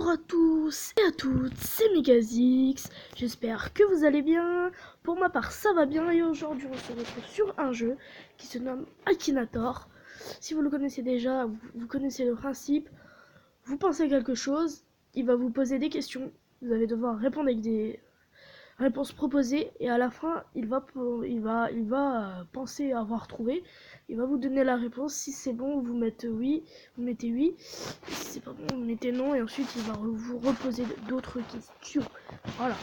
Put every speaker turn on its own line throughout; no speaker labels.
Bonjour à tous et à toutes, c'est Megazix, j'espère que vous allez bien. Pour ma part ça va bien et aujourd'hui on se retrouve sur un jeu qui se nomme Akinator. Si vous le connaissez déjà, vous connaissez le principe, vous pensez à quelque chose, il va vous poser des questions, vous allez devoir répondre avec des réponses proposées et à la fin il va penser avoir trouvé, il va vous donner la réponse. Si c'est bon vous mettez oui, si c'est pas bon vous mettez non et ensuite il va vous reposer d'autres questions. Voilà,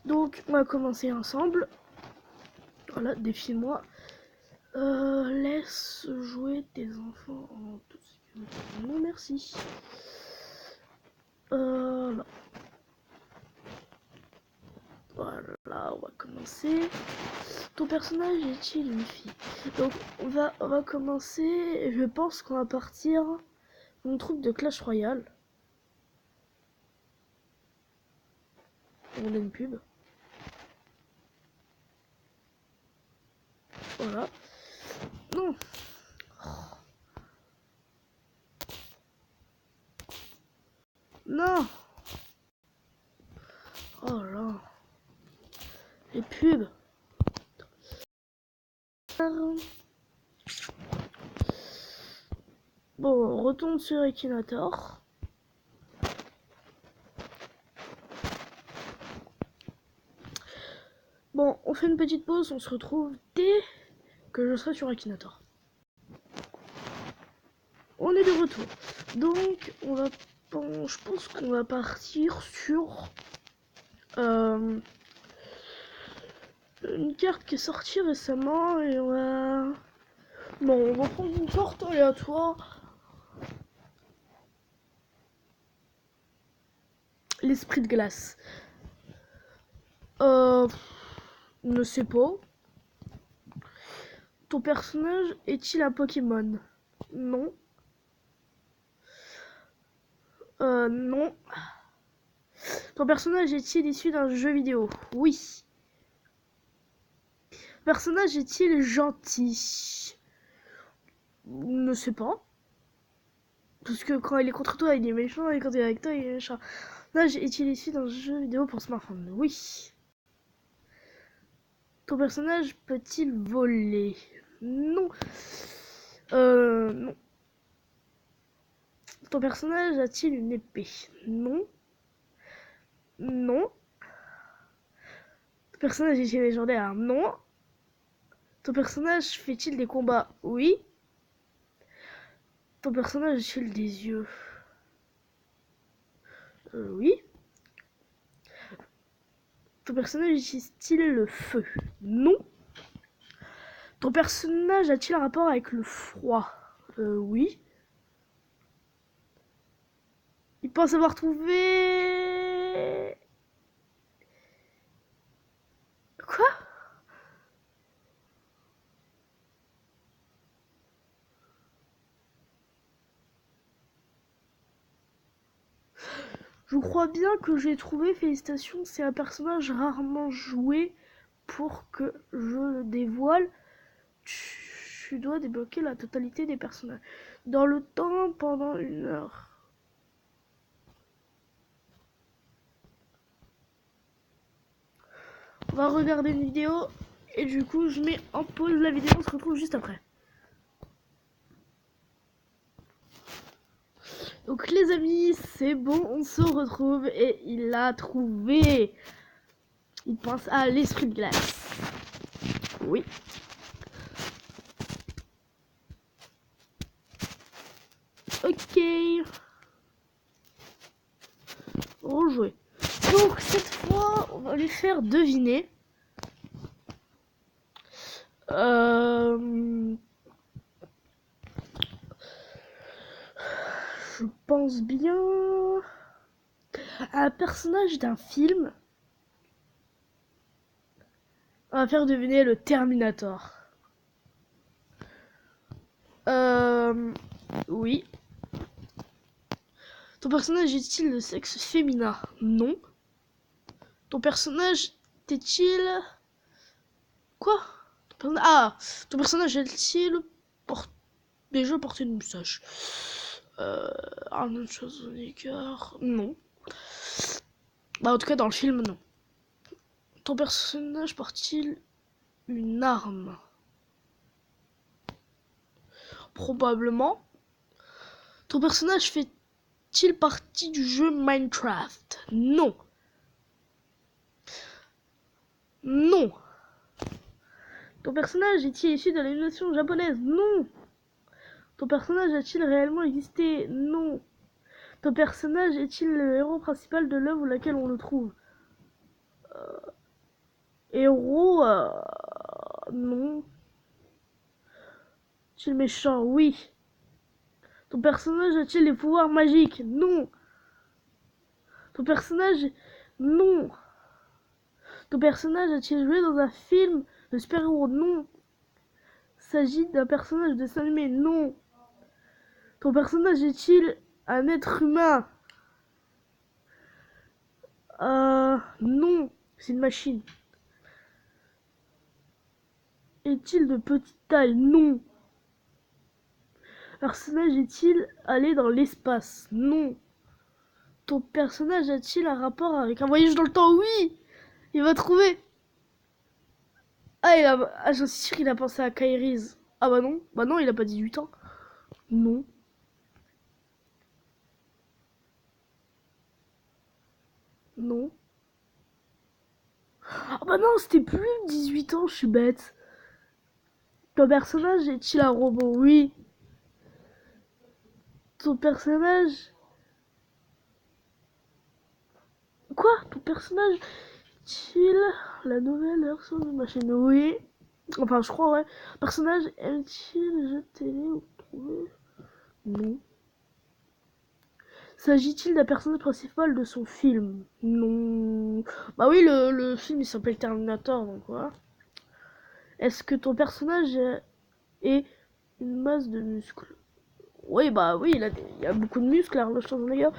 donc on va commencer ensemble. Voilà, défie-moi. Laisse jouer tes enfants en toute sécurité. Non merci. Là. Voilà, on va commencer. Ton personnage est-il une fille? Donc on va commencer. Je pense qu'on va partir dans une troupe de Clash Royale. On a une pub. Voilà. Non. Non. Oh là. Les pubs. Bon, on retourne sur Akinator. Bon, on fait une petite pause, on se retrouve dès que je serai sur Akinator. On est de retour. Donc, je pense qu'on va partir sur une carte qui est sortie récemment et on va... Bon, on va prendre une carte aléatoire. L'esprit de glace. Ne sais pas. Ton personnage est-il un Pokémon? Non. Non. Ton personnage est-il issu d'un jeu vidéo? Oui. Ton personnage est-il gentil? Ne sais pas. Parce que quand il est contre toi, il est méchant, et quand il est avec toi, il est méchant. Personnage est-il issu d'un jeu vidéo pour smartphone? Oui. Ton personnage peut-il voler? Non. Non. Ton personnage a-t-il une épée? Non. Non. Ton personnage est-il légendaire? Non. Ton personnage fait-il des combats? Oui. Ton personnage a-t-il des yeux? Oui. Ton personnage utilise-t-il le feu? Non. Ton personnage a-t-il un rapport avec le froid? Oui. Il pense avoir trouvé... Quoi? Je crois bien que j'ai trouvé, félicitations, c'est un personnage rarement joué. Pour que je le dévoile, tu dois débloquer la totalité des personnages dans le temps pendant 1 heure. On va regarder une vidéo et du coup je mets en pause la vidéo, on se retrouve juste après. Donc les amis, c'est bon, on se retrouve et il l'a trouvé. Il pense à l'esprit de glace. Oui. Ok. Rejouer. Donc cette fois, on va lui faire deviner. Je pense bien à un personnage d'un film. On va faire deviner le Terminator. Oui. Ton personnage est-il de sexe féminin? Non. Ton personnage est-il... Quoi? Ton personnage est-il déjà porté une moustache? Arnold Schwarzenegger, non. Bah en tout cas dans le film, non. Ton personnage porte-t-il une arme? Probablement. Ton personnage fait-il partie du jeu Minecraft? Non. Non. Ton personnage est-il issu de l'animation japonaise? Non. Ton personnage a-t-il réellement existé? Non. Ton personnage est-il le héros principal de l'œuvre laquelle on le trouve? Héros, non. Est-il méchant? Oui. Ton personnage a-t-il des pouvoirs magiques? Non. Ton personnage... Non. Ton personnage a-t-il joué dans un film de super-héros? Non. S'agit d'un personnage de dessin animé? Non. Ton personnage est-il un être humain? Non. C'est une machine. Est-il de petite taille? Non. Personnage est-il allé dans l'espace? Non. Ton personnage a-t-il un rapport avec un voyage dans le temps? Oui. Il va trouver. J'en suis sûr qu'il a pensé à Kairis. Ah bah non. Bah non, il a pas 18 ans. Non. Non. Ah bah non, c'était plus 18 ans, je suis bête. Ton personnage est-il un robot? Oui. Ton personnage... Quoi? Ton personnage est-il la nouvelle version de machine? Oui. Enfin, je crois, ouais. Personnage aime-t-il les jeux de télé ou trouver? Non. S'agit-il d'un personnage principal de son film? Non. Bah oui, le film il s'appelle Terminator, donc voilà. Est-ce que ton personnage est une masse de muscles? Oui, bah oui, il a beaucoup de muscles, Arnold Schwarzenegger.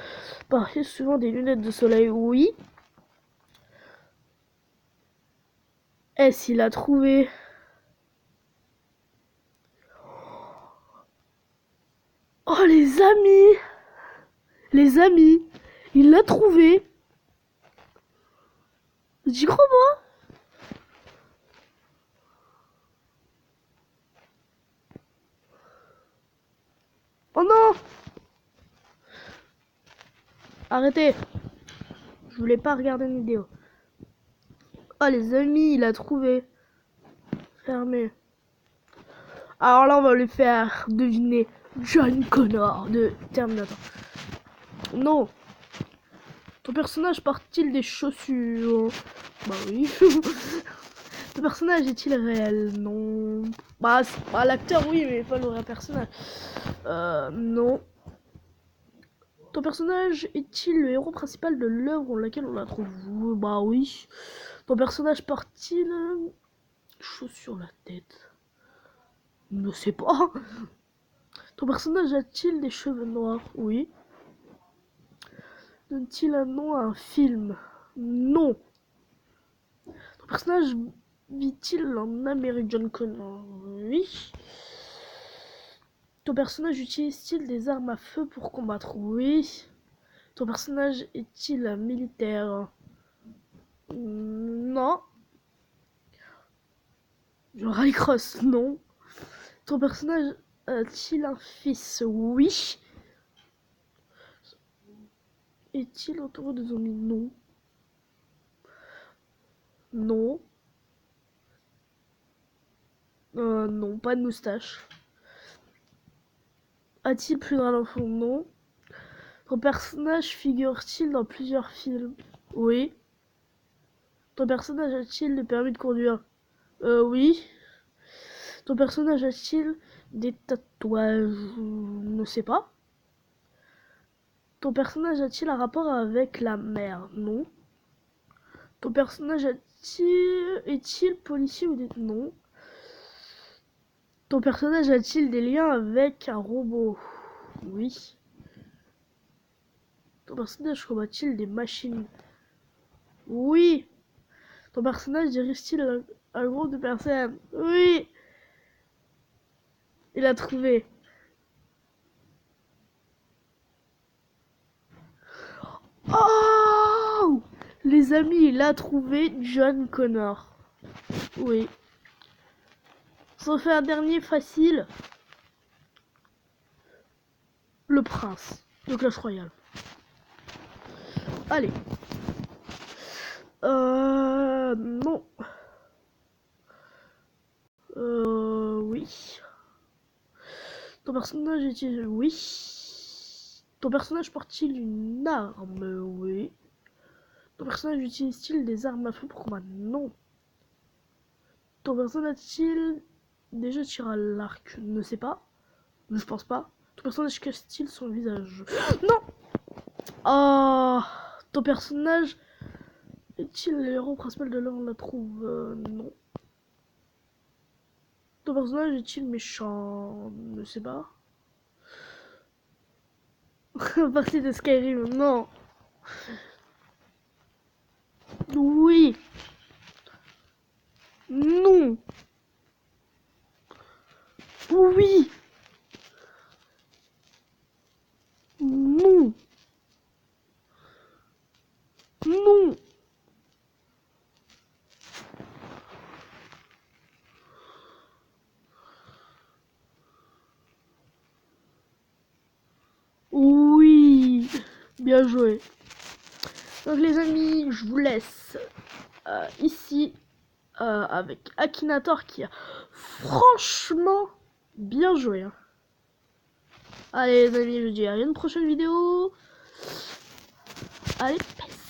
Porte souvent des lunettes de soleil, oui. Est-ce qu'il a trouvé? Oh les amis! Les amis! Il l'a trouvé! J'y crois pas! Oh non! Arrêtez! Je voulais pas regarder une vidéo. Oh les amis, il a trouvé. Fermé. Alors là, on va lui faire deviner John Connor de Terminator. Non. Ton personnage porte-t-il des chaussures? Bah oui. Ton personnage est-il réel? Non. Bah l'acteur oui, mais pas le vrai personnage. Non. Ton personnage est-il le héros principal de l'œuvre dans laquelle on la trouve? Bah oui. Ton personnage porte-t-il chaussures sur la tête? Ne sais pas. Ton personnage a-t-il des cheveux noirs? Oui. Donne-t-il un nom à un film? Non. Ton personnage vit-il en Amérique? John Connor? Oui. Ton personnage utilise-t-il des armes à feu pour combattre? Oui. Ton personnage est-il un militaire? Non. Rallycross? Non. Ton personnage a-t-il un fils? Oui. Est-il entouré de zombies? Non. Non. Non, pas de moustache. A-t-il plus d'un enfant? Non. Ton personnage figure-t-il dans plusieurs films? Oui. Ton personnage a-t-il le permis de conduire? Oui. Ton personnage a-t-il des tatouages? Ne sais pas. Ton personnage a-t-il un rapport avec la mer? Non. Ton personnage est-il policier ou des... Non. Ton personnage a-t-il des liens avec un robot? Oui. Ton personnage combat-il des machines? Oui. Ton personnage dirige-t-il un groupe de personnes? Oui. Il a trouvé. amis, il a trouvé John Connor. Oui. Ça fait un dernier facile. Le prince de Clash Royale. Allez. Non. Oui. Ton personnage est-il... Oui. Ton personnage porte-t-il une arme? Oui. Ton personnage utilise-t-il des armes à feu pour combattre? Non. Ton personnage a-t-il déjà tiré à l'arc? Ne sais pas. Je pense pas. Ton personnage cache-t-il son visage? Non. Ah, ton personnage est-il le héros principal de l'œuvre? On la trouve? Non. Ton personnage est-il méchant? Ne sais pas. Partie de Skyrim? Non. Oui. Non. Oui. Non. Non. Oui. Bien joué. Donc les amis, je vous laisse ici avec Akinator qui a franchement bien joué. Hein. Allez les amis, je vous dis à une prochaine vidéo. Allez, peace.